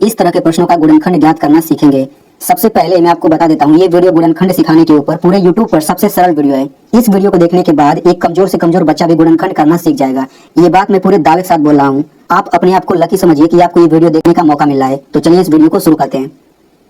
इस तरह के प्रश्नों का गुणनखंड ज्ञात करना सीखेंगे। सबसे पहले मैं आपको बता देता हूँ, ये वीडियो गुणनखंड सिखाने के ऊपर पूरे YouTube पर सबसे सरल वीडियो है। इस वीडियो को देखने के बाद एक कमजोर से कमजोर बच्चा भी गुणनखंड करना सीख जाएगा। ये बात मैं पूरे दावे के साथ बोल रहा हूँ। आप अपने आप को लकी समझिए कि आपको ये वीडियो देखने का मौका मिल रहा है। तो चलिए इस वीडियो को शुरू करते हैं।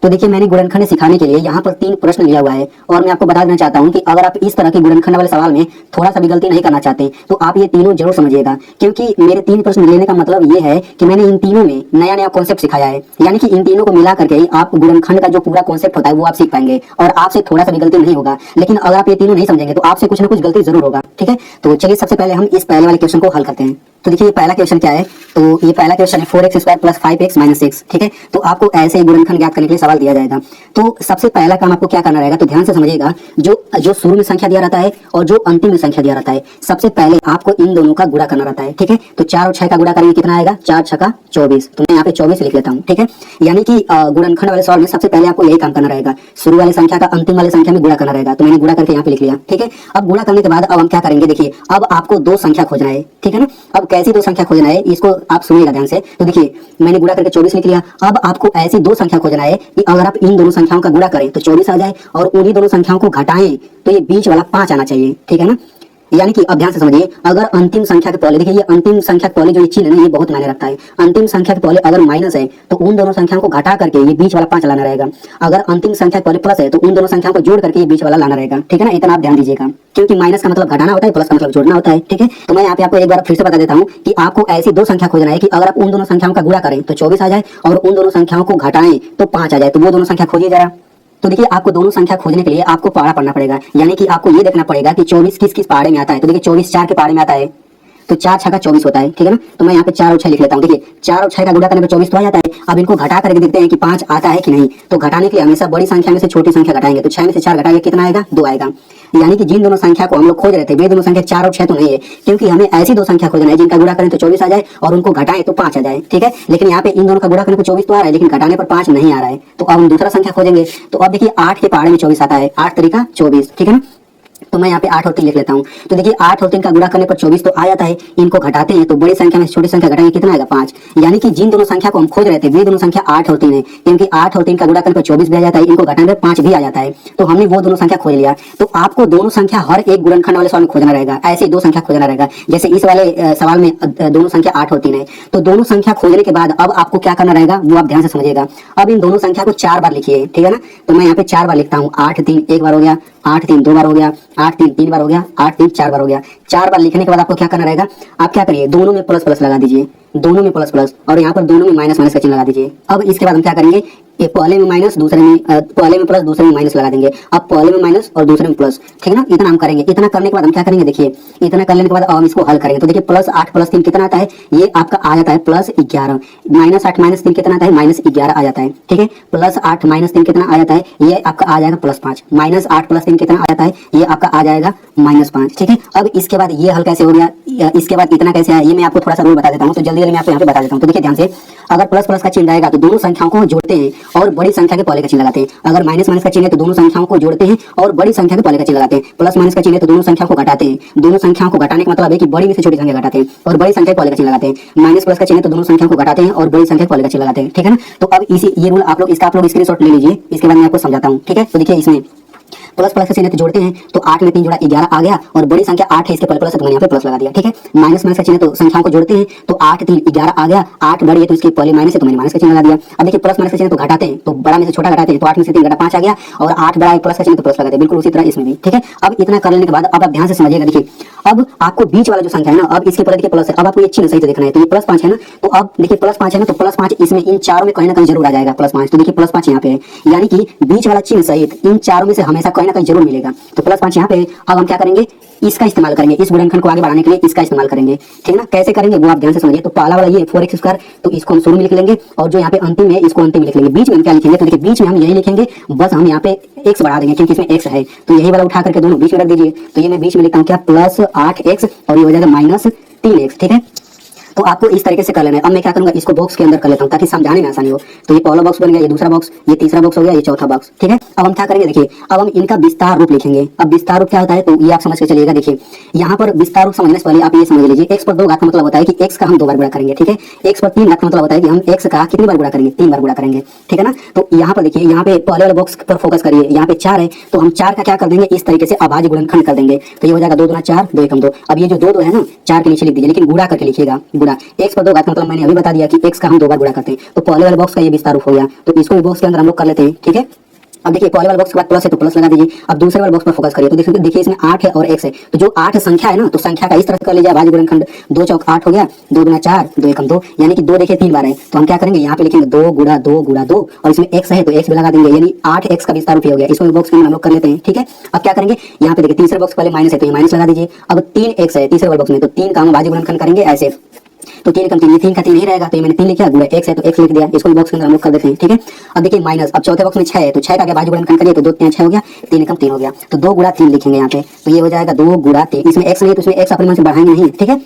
तो देखिए, मैंने गुणनखंड सिखाने के लिए यहाँ पर 3 प्रश्न लिया हुआ है और मैं आपको बता देना चाहता हूँ कि अगर आप इस तरह के गुणनखंड वाले सवाल में थोड़ा सा भी गलती नहीं करना चाहते तो आप ये तीनों जरूर समझिएगा, क्योंकि मेरे 3 प्रश्न लेने का मतलब ये है कि मैंने इन तीनों में नया नया कॉन्सेप्ट सिखाया है। यानी कि इन तीनों को मिला करके ही आप गुणनखंड का जो पूरा कॉन्सेप्ट होता है वो आप सीख पाएंगे और आपसे थोड़ा सा भी गलती नहीं होगा। लेकिन अगर आप ये तीनों नहीं समझेंगे तो आपसे कुछ ना कुछ गलती जरूर होगा। ठीक है, तो चलिए सबसे पहले हम इस पहले वाले क्वेश्चन को हल करते हैं। तो देखिए, ये पहला क्वेश्चन क्या है। तो ये पहला क्वेश्चन है 4x² + 5x - 6। ठीक है, तो आपको ऐसे ही गुणनखंड ज्ञात करने के लिए सवाल दिया जाएगा। तो सबसे पहला काम आपको क्या करना रहेगा, तो ध्यान से समझिएगा। जो शुरू में संख्या दिया रहता है और जो अंतिम में संख्या दिया रहता है, सबसे पहले आपको इन दोनों का गुणा करना रहता है। ठीक है, तो 4 और 6 का गुणा करेंगे कितना आएगा, 4 × 6 = 24। तो मैं यहाँ पे 24 लिख लेता हूँ। ठीक है, यानी कि गुणनखंड वाले सवाल में सबसे पहले आपको यही काम करना रहेगा, शुरू वाली संख्या का अंतिम वाली संख्या में गुणा करना रहेगा। तो मैंने गुणा करके यहाँ पे लिख लिया। ठीक है, अब गुणा करने के बाद अब हम क्या करेंगे, देखिए अब आपको 2 संख्या खोजना है। ठीक है ना, अब कैसी 2 संख्या खोजना है इसको आप सुनिएगा ध्यान से। तो देखिए, मैंने गुणा करके 24 लिख लिया। अब आपको ऐसी 2 संख्या खोजना है कि अगर आप इन दोनों संख्याओं का गुणा करें तो 24 आ जाए और उन्हीं दोनों संख्याओं को घटाएं तो ये बीच वाला 5 आना चाहिए। ठीक है ना, यानी कि अब ध्यान से समझिए, अगर अंतिम संख्या के पहले, देखिए ये अंतिम संख्या के पहले जो ये चिन्ह है ना, ये बहुत मायने रखता है। अंतिम संख्या के पहले अगर माइनस है तो उन दोनों संख्याओं को घटा करके ये बीच वाला 5 लाना रहेगा। अगर अंतिम संख्या के पहले प्लस है तो उन दोनों संख्याओं को जोड़ करके ये बीच वाला लाना रहेगा। ठीक है ना, इतना आप ध्यान दीजिएगा, क्योंकि माइनस का मतलब घटाना होता है, प्लस का मतलब जोड़ना होता है। ठीक है, तो मैं यहाँ पे आपको एक बार फिर से बता देता हूँ कि आपको ऐसी 2 संख्या खोजना है कि अगर आप उन दोनों संख्याओं का गुणा करें तो 24 आ जाए और उन दोनों संख्याओं को घटाएं तो 5 आ जाए। तो वो दोनों संख्या खोजिए जरा। तो देखिए, आपको दोनों संख्या खोजने के लिए आपको पहाड़ा पढ़ना पड़ेगा, यानी कि आपको ये देखना पड़ेगा कि 24 किस किस पहाड़े में आता है। तो देखिए, 24 4 के पहाड़े में आता है, तो 4 × 6 = 24 होता है। ठीक है ना, तो मैं यहाँ पे 4 और 6 लिख लेता हूँ। देखिए, 4 और 6 का गुणा करने पर 24 तो आ जाता है। अब इनको घटा करके देखते हैं कि 5 आता है कि नहीं। तो घटाने के लिए हमेशा बड़ी संख्या में से छोटी संख्या घटाएंगे। तो 6 में से 4 घटाएंगे कितना आएगा, 2 आएगा। यानी कि जिन दोनों संख्या को हम लोग खोज रहे थे वे दोनों संख्या 4 और 6 तो नहीं है, क्योंकि हमें ऐसी 2 संख्या खोजना है जिनका गुणा करें तो 24 आ जाए और उनको घटाएं तो 5 आ जाए। ठीक है, लेकिन यहाँ पे इन दोनों का गुणा करने पर 24 तो आ रहा है, लेकिन घटाने पर 5 नहीं आ रहा है। तो अब हम दूसरा संख्या खोजेंगे। तो अब देखिए, 8 के पहाड़े में 24 आता है, 8 तरीका 24। ठीक है ना, तो मैं यहाँ पे 8 और 3 लिख लेता हूँ। तो देखिए, 8 और 3 का गुणा करने पर 24 तो आ जाता है। इनको घटाते हैं तो बड़ी संख्या में छोटी संख्या घटाएंगे कितना आएगा, 5। यानी कि जिन दोनों संख्या को हम खोज रहे थे वे दोनों संख्या 8 और 3 है, क्योंकि 8 और 3 का गुणा करने पर 24 भी आ जाता है, इनको घटाने पर 5 भी आ जाता है। तो हमने वो दोनों संख्या खोज लिया। तो आपको दोनों संख्या हर एक गुणनखंड वाले सवाल में खोजना रहेगा। ऐसे 2 संख्या खोजना रहेगा। जैसे इस वाले सवाल में दोनों संख्या 8 और 3 है, तो दोनों संख्या खोजने के बाद अब आपको क्या करना रहेगा वो आप ध्यान से समझिएगा। अब इन दोनों संख्या को 4 बार लिखिए। ठीक है ना, तो मैं यहाँ पे 4 बार लिखता हूँ। 8 3 1 बार हो गया, 8 3 2 बार हो गया, 8 3 3 बार हो गया, 8 3 4 बार हो गया। 4 बार लिखने के बाद आपको क्या करना रहेगा, आप क्या करिए, दोनों में प्लस प्लस लगा दीजिए, दोनों में प्लस प्लस, और यहाँ पर दोनों में माइनस माइनस का चिन्ह लगा दीजिए। अब इसके बाद हम क्या करेंगे, ये पहले में माइनस दूसरे में पहले में प्लस दूसरे में माइनस लगा देंगे। अब पहले में माइनस और दूसरे में प्लस। ठीक है ना, इतना हम करेंगे। इतना करने के बाद हम क्या करेंगे, देखिए इतना कर लेने के बाद अब हम इसको हल करेंगे। तो देखिए, +8 + 3 कितना आता है, ये आपका आ जाता है +11। -8 - 3 कितना आता है, -11 आ जाता है। ठीक है, +8 - 3 कितना आ जाता है, ये आपका आ जाएगा +5। -8 + 3 कितना आ जाता है, ये आपका आ जाएगा -5। ठीक है, अब इसके बाद ये हल कैसे हो गया, इसके बाद इतना कैसे आया, ये मैं आपको थोड़ा सा रूल बता देता हूँ। तो जल्दी मैं आपको यहाँ पे बता देता हूँ। तो देखिए ध्यान से, अगर प्लस प्लस का चिन्ह रहेगा तो दोनों संख्याओं को जोड़ते हैं और बड़ी संख्या के पहले का चिन्ह लगाते हैं। अगर माइनस माइनस का चिन्ह है तो दोनों संख्याओं को जोड़ते हैं और बड़ी संख्या के पहले का चिन्ह लगाते हैं। प्लस माइनस का चिन्ह है तो दोनों संख्याओं को घटाते हैं। दोनों संख्याओं को घटाने का मतलब है कि बड़ी में से छोटी संख्या घटाते हैं और बड़ी संख्या के पहले का चिन्ह लगाते हैं। माइनस प्लस का चिन्ह है तो दोनों संख्याओं को घटाते हैं और बड़ी संख्या के पहले का चिन्ह लगाते हैं। ठीक है ना, तो अब इसी ये रूल आप लोग स्क्रीनशॉट ले लीजिए, इसके बाद मैं आपको समझाता हूँ। ठीक है, तो देखिए इसमें प्लस प्लस का चिन्ह जोड़ते हैं तो 8 में 3 जोड़ा 11 आ गया और बड़ी संख्या 8 है, इसके पहले प्लस है तो मैंने यहाँ पे प्लस लगा दिया। ठीक है, माइनस माइनस का चिन्ह तो संख्याओं को जोड़ते हैं तो 8 3 11 आ गया, 8 बड़ी है तो इसके पहले माइनस है तो मैंने माइनस का चिन्ह लगा दिया। अब देखिए, प्लस माइनस का चिन्ह तो घटाते हैं तो बड़ा में से छोटा घटाते हैं, तो 8 में से 3 घटा 5 आ गया और 8 बड़ा है, प्लस का चिन्ह तो प्लस लगाते हैं। बिल्कुल उसी तरह इसमें भी। ठीक है, अब इतना कर लेने के बाद अब आप ध्यान से समझिएगा। देखिए, अब आपको बीच वाला जो संख्या है ना, अब इसके पहले देखिए प्लस है, अब आपको ये चिन्ह सही से देखना है। तो ये +5 है ना, तो अब देखिए +5 है ना, तो +5 इसमें इन चारों में कहीं ना कहीं जरूर आ जाएगा +5। तो देखिए +5 यहाँ पे है, यानी कि बीच वाला चिन्ह सहित इन चारों में से हमेशा कहीं ना कहीं जरूर मिलेगा। तो +5 यहाँ पे। अब हम क्या करेंगे, इसका इस्तेमाल करेंगे, इस गुणनखंड को आगे बढ़ाने के लिए इसका इस्तेमाल करेंगे। ठीक है ना, कैसे करेंगे वो आप ध्यान से समझिए। तो पहला वाला ये 4x², तो इसको हम शुरू में लिख लेंगे और जो यहाँ पे अंतिम है इसको अंतिम में लिख लेंगे। बीच में हम क्या लिखेंगे, तो देखिए बीच में हम यही लिखेंगे, बस हम यहाँ पे x बढ़ा देंगे क्योंकि इसमें x है, तो यही वाला उठा करके दोनों बीच में रख दीजिए। तो ये मैं बीच में लिखता हूँ क्या, +8x और ये हो जाएगा -3x। ठीक है, तो आपको इस तरीके से कर लेना है। अब मैं क्या करूंगा, इसको बॉक्स के अंदर कर लेता हूँ ताकि समझाने में आसानी हो। तो ये पहला बॉक्स बन गया, ये दूसरा बॉक्स, ये तीसरा बॉक्स हो गया, ये चौथा बॉक्स, ठीक है। अब हम क्या करेंगे, देखिए अब हम इनका विस्तार रूप लिखेंगे। अब विस्तार रूप क्या होता है तो ये आप समझ के चलिएगा। देखिए यहाँ पर विस्तार रूप समझने से पहले आप ये समझ लीजिए, x पर 2 घात का मतलब होता है कि x का हम 2 बार गुणा करेंगे, ठीक है। x पर 3 घात का मतलब होता है कि हम x का कितनी बार गुणा करेंगे, 3 बार गुणा करेंगे, ठीक है ना। तो यहाँ पर देखिए, यहाँ पे पहले वाले बॉक्स पर फोकस करिए, यहाँ पे 4 है तो हम 4 का क्या कर देंगे, इस तरीके से अभाज्य गुणनखंड कर देंगे। तो ये हो जाएगा 2 दूना 4, 2 एकम 2। अब ये जो 2 है ना, 4 के नीचे लिख दीजिए, लेकिन गुणा करके लिखिएगा, गुणा। x पर 2 घात का मतलब मैंने अभी बता दिया कि x का हम 2 बार गुणा करते हैं। तो पहले वाले बॉक्स का ये विस्तार रूप हो गया, तो इसको भी बॉक्स के अंदर हम लोग कर लेते हैं, ठीक है। अब देखिए पहले वाले बॉक्स के बाद प्लस है तो प्लस लगा दीजिए। अब दूसरे वाले बॉक्स पर फोकस करिए, तो देखिए इसमें 8 है और x है, तो जो 8 संख्या है ना, तो संख्या का इस तरह से कर लीजिए अभाज्य गुणनखंड। 2 चौक 8 हो गया, 2 दूना 4, 2 एकम 2, यानी कि 2 देखिए 3 बार है। तो हम क्या करेंगे, यहाँ पे लिखेंगे 2 गुणा 2 गुणा 2, और इसमें x है तो x भी लगा देंगे, यानी 8x का विस्तार रूप हो गया। इसको बॉक्स के अंदर हम लोग कर लेते हैं, ठीक है। अब क्या करेंगे, यहाँ पे देखिए तीसरे बॉक्स पहले माइनस है तो ये माइनस लगा दीजिए। अब 3x है तीसरे वाले बॉक्स में, तो 3 का हम अभाज्य गुणनखंड करेंगे ऐसे, तो 3 कम 3, ये 3 का 3 ही रहेगा, तो ये मैंने 3 लिखा, गुणा x है तो x लिख दिया। इसको बॉक्स के अंदर हम लोग कर देते हैं, ठीक है। अब देखिए माइनस, अब चौथे बॉक्स में 6 है तो 6 का क्या अभाज्य गुणनखंड करिए, तो 2 3 6 हो गया, 3 कम 3 हो गया, तो 2 गुणा 3 लिखेंगे यहाँ पे। तो ये हो जाएगा 2 गुणा 3, इसमें x नहीं तो इसमें x अपने मन से बढ़ाएंगे नहीं, ठीक है।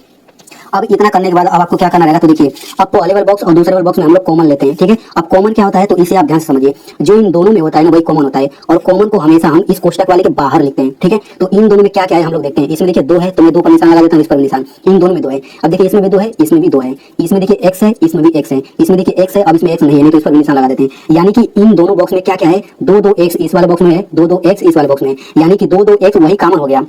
अब इतना करने के बाद अब आपको क्या करना रहेगा, तो देखिए अब पहले वाले बॉक्स और दूसरे वाले बॉक्स में हम लोग कॉमन लेते हैं, ठीक है। अब कॉमन क्या होता है तो इसे आप ध्यान से समझिए, जो इन दोनों में होता है ना वही कॉमन होता है, और कॉमन को हमेशा हम इस कोष्टक वाले के बाहर लिखते हैं, ठीक है। तो इन दोनों में क्या क्या है हम लोग देखते हैं। इसमें देखिए 2 है तो मैं 2 पर निशान लगा देता हूँ, इस पर निशान, इन दोनों में 2 है। अब देखिए इसमें भी 2 है, इसमें भी 2 है, इसमें देखिए x है, इसमें भी x है, इसमें देखिए x है, अब इसमें x नहीं है, नहीं तो इस पर भी निशान लगा देते हैं। यानी कि इन दोनों बॉक्स में क्या क्या है, 2 2 x इस वाले बॉक्स में है, 2 2 x इस वाले बॉक्स में है, यानी कि 2 2 x वही कॉमन हो गया,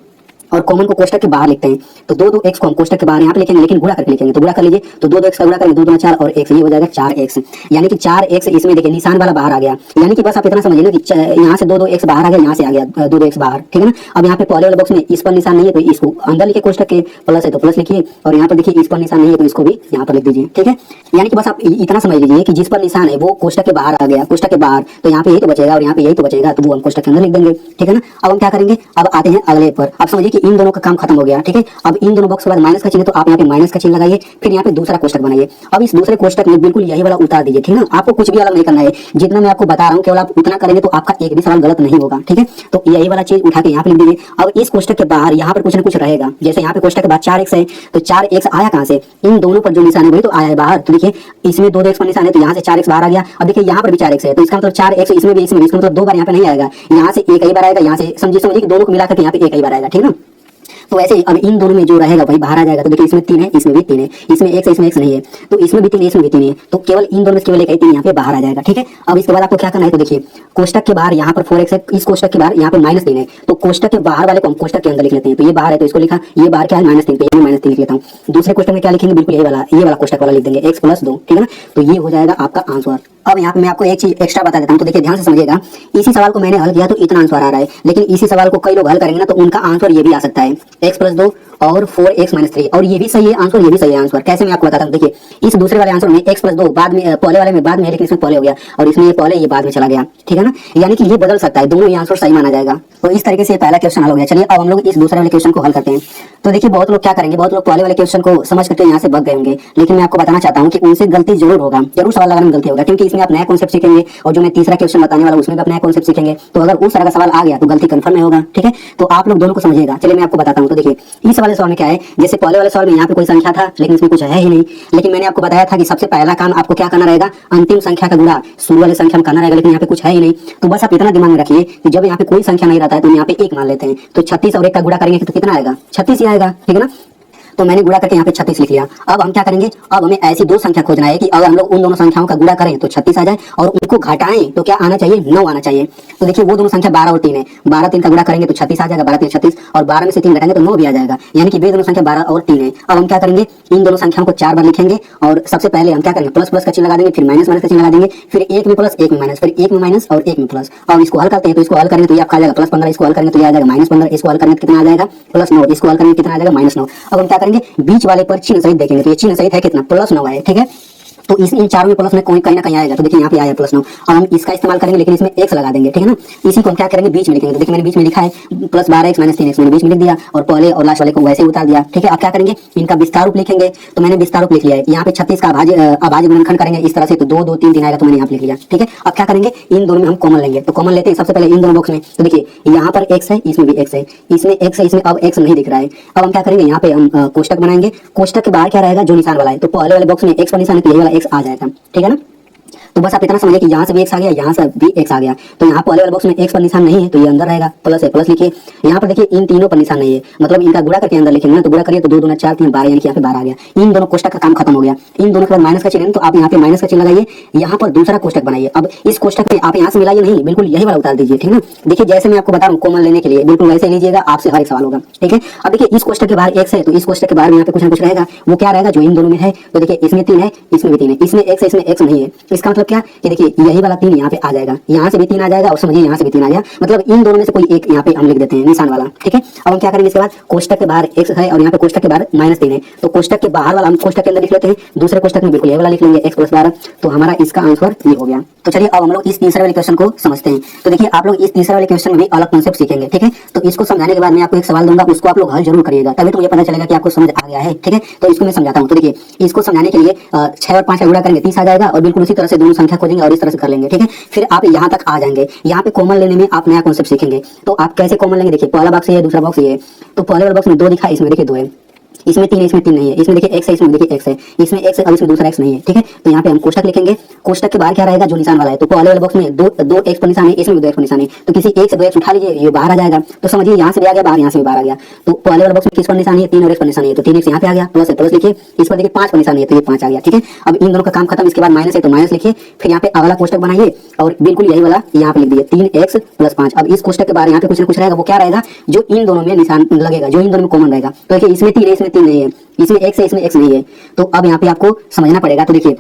और कॉमन को कोष्टक के बाहर लिखते हैं। तो 2 2 x को हम कोष्टक के बाहर यहाँ पे लिखेंगे, लेकिन गुणा करके लिखेंगे। तो गुणा कर लीजिए, तो 2 2 x का गुणा करेंगे, 2 दूना 4 और x, ये हो जाएगा 4x, यानी कि 4x। इसमें देखिए निशान वाला बाहर आ गया, यानी कि बस आप इतना समझिए ना कि यहाँ से 2 2 x बाहर आ गया, यहाँ से आ गया 2 2 x बाहर, ठीक है ना। अब यहाँ पे पहले वाले बॉक्स में इस पर निशान नहीं है तो इसको अंदर लिखिए, कोष्टक के प्लस है तो प्लस लिखिए, और यहाँ पर देखिए इस पर निशान नहीं है तो इसको भी यहाँ पर लिख दीजिए, ठीक है। यानी कि बस आप इतना समझ लीजिए कि जिस पर निशान है वो कोष्टक के बाहर आ गया, कोष्टक के बाहर, तो यहाँ पे यही तो बचेगा और यहाँ पे यही तो बचेगा, तो वो हम कोष्टक के अंदर लिख देंगे, ठीक है ना। अब हम क्या करेंगे, अब आते हैं अगले पर। अब समझिए कि इन दोनों का काम खत्म हो गया, ठीक है। अब इन दोनों बॉक्स के बाद माइनस का चिन्ह, तो आप यहाँ पे माइनस का चिन्ह लगाइए, फिर यहाँ पे दूसरा कोष्टक बनाइए। अब इस दूसरे कोष्टक में बिल्कुल यही वाला उतार दीजिए, ठीक है ना। आपको कुछ भी अलग नहीं करना है, जितना मैं आपको बता रहा हूँ केवल आप उतना करेंगे तो आपका एक भी सवाल गलत नहीं होगा, ठीक है। तो यही वाला चीज उठा के यहाँ पे लिख दीजिए। अब इस कोष्टक के बाहर यहाँ पर कुछ ना कुछ रहेगा, जैसे यहाँ पे कोष्टक के बाद 4x है, तो 4x आया कहाँ से, इन दोनों पर जो निशान है वही तो आया है बाहर। तो देखिए इसमें 2 2 x पर निशान है तो यहाँ से 4x बाहर आ गया। अब देखिए यहाँ पर भी 4x है, तो इसका मतलब 4x इसमें भी, इसमें इसका मतलब 2 बार यहाँ पे नहीं आएगा, यहाँ से एक ही बार आएगा, यहाँ से समझिए कि दोनों को मिलाकर यहाँ पे एक ही बार आएगा, ठीक है ना। तो ऐसे ही अब इन दोनों में जो रहेगा वही बाहर आ जाएगा। तो देखिए इसमें 3 है, इसमें भी 3 है, इसमें x है, इसमें x नहीं है, तो इसमें भी 3 है, इसमें भी 3 है, तो केवल इन दोनों में केवल एक 3 यहाँ पे बाहर आ जाएगा, ठीक है। अब इसके बाद आपको क्या करना है, तो देखिए कोष्टक के बाहर यहाँ पर 4x है, इस कोष्टक के बाहर यहाँ पे -3 है, तो कोष्टक के बाहर वाले को हम कोष्टक के अंदर लिख लेते हैं। तो ये बाहर है तो इसको लिखा, ये बाहर क्या है -3, तो ये -3 लिख लेता हूँ। दूसरे कोष्टक में क्या लिखेंगे, बिल्कुल ये वाला कोष्टक वाला लिख देंगे, x + 2, ठीक है ना। तो ये हो जाएगा आपका आंसर। अब यहाँ पे मैं आपको एक चीज एक्स्ट्रा बता देता हूँ, तो देखिए ध्यान से समझिएगा। इसी सवाल को मैंने हल किया तो इतना आंसर आ रहा है, लेकिन इसी सवाल को कई लोग हल करेंगे ना तो उनका आंसर ये भी आ सकता है, x + 2 और 4x - 3, और ये भी सही है आंसर, ये भी सही है आंसर। कैसे मैं आपको बताता हूँ, देखिए इस दूसरे वाले आंसर में x + 2 बाद में, पहले वाले में बाद में है, लेकिन इसमें पहले हो गया, और इसमें ये पहले ये बाद में चला गया, ठीक है ना। यानी कि ये बदल सकता है, दोनों ये आंसर सही माना जाएगा। तो इस तरीके से पहला क्वेश्चन हल हो गया। चलिए अब हम लोग इस दूसरे वाले क्वेश्चन को हल करते हैं। तो देखिए बहुत लोग क्या करेंगे, बहुत लोग पहले वाले क्वेश्चन को समझ करके यहाँ से बग गए होंगे, लेकिन मैं आपको बताना चाहता हूँ कि उनसे गलती जरूर होगा, जरूर सवाल लगाने में गलती होगा, क्योंकि इसमें आप नया कॉन्सेप्ट सीखेंगे, और जो मैं तीसरा क्वेश्चन बताने वाला उसमें भी आप नया कॉन्सेप्ट सीखेंगे। तो अगर उस तरह का सवाल आ गया तो गलती कंफर्म में होगा, ठीक है। तो आप लोग दोनों को समझिएगा। चलिए मैं आपको बताता हूँ। तो देखिए इस वाले सवाल में क्या है, जैसे पहले वाले सवाल में यहाँ पे कोई संख्या था लेकिन इसमें कुछ है ही नहीं, लेकिन मैंने आपको बताया था कि सबसे पहला काम आपको क्या करना रहेगा, अंतिम संख्या का गुणा शुरू वाले संख्या में करना रहेगा, लेकिन यहाँ पे कुछ है ही नहीं। तो बस आप इतना दिमाग में रखिए कि जब यहाँ पे कोई संख्या नहीं रहता है तो यहाँ पे 1 मान लेते हैं, तो 36 और 1 का गुणा करेंगे तो कितना आएगा, 36 ही आएगा, ठीक है ना। तो मैंने गुणा करके यहाँ पे 36 लिख लिया। अब हम क्या करेंगे, अब हमें ऐसी दो संख्या खोजना है कि अगर हम लोग उन दोनों संख्याओं का गुणा करें तो 36 आ जाए, और उनको घटाएं तो क्या आना चाहिए, 9 आना चाहिए। तो देखिए वो दोनों संख्या 12 और 3 है, 12 3 का गुणा करेंगे तो 36 आ जाएगा, 12 3 36, और 12 में से 3 घटाएंगे तो 9 भी आ जाएगा, यानी कि वे दोनों संख्या 12 और 3 है। अब हम क्या करेंगे, इन दोनों संख्याओं को 4 बार लिखेंगे, और सबसे पहले हम क्या करेंगे, प्लस प्लस का चिन्ह लगा देंगे, फिर माइनस माइनस का चिन्ह लगा देंगे, फिर एक में प्लस एक में माइनस, फिर एक में माइनस और एक में प्लस। अब इसको हल करते हैं, तो इसको हल करेंगे तो ये आपका आ जाएगा +15, इसको हल करेंगे तो ये आ जाएगा -15, इसको हल करेंगे तो कितना आ जाएगा +9, इसको हल करेंगे कितना आ जाएगा -9। अब हम क्या करेंगे, बीच वाले पर चिन्ह सहित देखेंगे, तो ये चिन्ह सहित है कितना, +9 है, ठीक है। तो इस इन चारों में प्लस में कोई कहीं ना कहीं आएगा। तो देखिए यहाँ पे आया प्लस 9। अब हम इसका इस्तेमाल करेंगे लेकिन इसमें एक्स लगा देंगे, ठीक है ना। इसी को हम क्या करेंगे, बीच में लिखेंगे। तो देखिए मैंने बीच में लिखा है प्लस 12x माइनस 3x, मैंने बीच में लिख दिया और पहले और लास्ट वाले को वैसे ही उतार दिया, ठीक है। अब क्या करेंगे, इनका विस्तार रूप लिखेंगे। तो मैंने विस्तार रूप लिख लिया है। यहाँ पे 36 का अभाज्य गुणनखंड करेंगे इस तरह से, तो 2 2 3 3 आएगा, तो मैंने यहाँ पे लिख लिया, ठीक है। अब क्या करेंगे, इन दोनों में हम कॉमन लेंगे। तो कॉमन लेते हैं सबसे पहले इन दोनों बॉक्स में। तो देखिए यहाँ पर x है, इसमें भी x है, इसमें x है, इसमें अब x नहीं दिख रहा है। अब हम क्या करेंगे, यहाँ पे हम कोष्टक बनाएंगे। कोष्टक के बाहर क्या रहेगा, जो निशान वाला है। तो पहले वाले बॉक्स में x पर निशान है, तो यही वाला x आ जाएगा, ठीक है ना। तो बस आप इतना समझिए कि यहाँ से भी x आ गया, यहाँ से भी x आ गया। तो यहाँ पहले वाले बॉक्स में x पर निशान नहीं है, तो ये अंदर रहेगा, प्लस है, प्लस लिखिए। यहाँ पर देखिए इन तीनों पर निशान नहीं है, मतलब इनका गुणा करके अंदर लिखेंगे ना। तो गुणा करिए तो 2 2 4 3 12, यानी कि यहाँ पे 12 आ गया। इन दोनों कोष्टक का काम खत्म हो गया। इन दोनों के बाद माइनस का चिन्ह, तो आप यहाँ पे माइनस का चिन्ह लगाइए, यहाँ पर दूसरा कोष्टक बनाइए। अब इस कोष्टक पे आप यहाँ से मिलाइए नहीं, बिल्कुल यही वाला उतार दीजिए, ठीक है ना। देखिए जैसे मैं आपको बता रहा हूँ कॉमन लेने के लिए बिल्कुल वैसे लीजिएगा, आपसे हर एक सवाल होगा, ठीक है। अब देखिए इस कोष्टक के बाहर x है, तो इस कोष्टक के बाहर यहाँ पे कुछ ना कुछ रहेगा। वो क्या रहेगा, जो इन दोनों में है। तो देखिए इसमें 3 है, इसमें भी 3 है, इसमें x है, इसमें x नहीं है। इसका मतलब क्या कि देखिए यही वाला 3 यहाँ पे आ जाएगा, यहाँ से भी 3 आ जाएगा, और समझिए यहाँ से भी 3 आ गया। मतलब इन दोनों में से कोई एक यहाँ पे हम लिख देते हैं निशान वाला, ठीक है। अब हम क्या करेंगे, इसके बाद कोष्टक के बाहर x है और यहाँ पे कोष्टक के बाहर -3 है। तो कोष्टक के बाहर वाला हम कोष्टक के अंदर लिख लेते हैं, दूसरे कोष्टक में बिल्कुल ये वाला लिख लेंगे x + 12। तो हमारा इसका आंसर ये हो गया। तो चलिए अब हम लोग इस तीसरे वाले क्वेश्चन को समझते हैं। तो देखिए आप लोग इस तीसरे वाले क्वेश्चन में भी अलग कॉन्सेप्ट सीखेंगे, ठीक है। तो इसको समझाने के बाद मैं आपको एक सवाल दूंगा, उसको आप लोग हल जरूर करिएगा, तभी तो मुझे पता चलेगा कि आपको समझ आ गया है, ठीक है। तो इसको मैं समझाता हूँ। तो देखिए इसको समझाने के लिए 6 और 5 का गुणा करेंगे 30 आ जाएगा, और बिल्कुल उसी तरह से दोनों संख्या खोजेंगे और इस तरह से कर लेंगे, ठीक है। फिर आप यहाँ तक आ जाएंगे। यहाँ पे कॉमन लेने में आप नया कॉन्सेप्ट सीखेंगे। तो आप कैसे कॉमन लेंगे, देखिए पहला बॉक्स ये है, दूसरा बॉक्स ये है। तो पहले वाले बॉक्स में 2 दिखा है, इसमें देखिए 2 है, इसमें 3 है, इसमें 3 नहीं है। इसमें देखिए x है, इसमें देखिए x है, इसमें x है, अब इसमें दूसरा x नहीं है, ठीक है। तो यहाँ पे हम कोष्टक लिखेंगे। कोष्टक के बाहर क्या रहेगा, जो निशान वाला है। तो पहले वाले बॉक्स में दो x पर निशान है, इसमें भी 2 x पर निशान है। तो किसी एक से 2 x उठा लीजिए, ये बाहर आ जाएगा। तो समझिए यहाँ से भी आ गया बाहर, यहाँ से भी बाहर आ गया। तो पहले वाले बॉक्स में किस पर निशान है, 3 और x पर निशान है। तो 3x यहाँ पे आ गया, प्लस है, प्लस लिखिए। इस पर देखिए 5 पर निशान है, तो ये 5 आ गया, ठीक है। अब इन दोनों का काम खत्म। इसके बाद माइनस है, तो माइनस लिखिए। फिर यहाँ पे अगला कोष्टक बनाइए और बिल्कुल यही वाला यहाँ पे लिख दिए 3x + 5। अब इस कोष्टक के बाहर यहाँ पे कुछ ना कुछ रहेगा। वो क्या रहेगा, जो इन दोनों में निशान लगेगा, जो इन दोनों में कॉमन रहेगा। तो देखिए इसमें 3 है, इसमें 3 नहीं है, इसमें x है, इसमें x नहीं है। तो अब यहाँ पे आपको समझना पड़ेगा। तो देखिए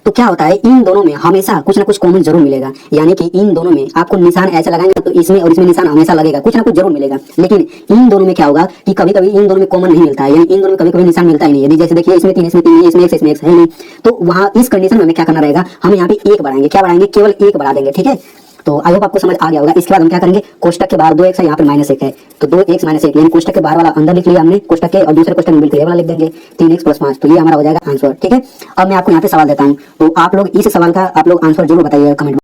तो क्या होता है, इन दोनों में हमेशा कुछ ना कुछ कॉमन जरूर मिलेगा। यानी कि इन दोनों में आपको निशान ऐसे लगाएंगे तो इसमें और इसमें निशान हमेशा लगेगा, कुछ ना कुछ जरूर मिलेगा। लेकिन इन दोनों में क्या होगा कि कभी कभी इन दोनों में कॉमन नहीं मिलता है, यानी इन दोनों में कभी कभी निशान मिलता ही नहीं है। जैसे देखिए इसमें 3 इसमें 3 है, इसमें x है नहीं। तो वहाँ इस कंडीशन में हमें क्या करना रहेगा, हम यहाँ पे 1 बढ़ाएंगे। क्या बढ़ाएंगे, केवल 1 बढ़ा देंगे, ठीक है। तो आई होप आपको समझ आ गया होगा। इसके बाद हम क्या करेंगे, कोष्टक के बाहर 2x है, यहाँ पे -1 है। तो 2x - 1 यानी कोष्टक के बाहर वाला अंदर लिख लिया हमने कोष्टक के, और दूसरे कोष्टक में बिल्कुल ये वाला लिख देंगे 3x + 5। तो ये हमारा हो जाएगा आंसर, ठीक है। अब मैं आपको यहाँ पे सवाल देता हूँ, तो आप लोग इस सवाल का आप लोग आंसर जरूर बताइएगा कमेंट।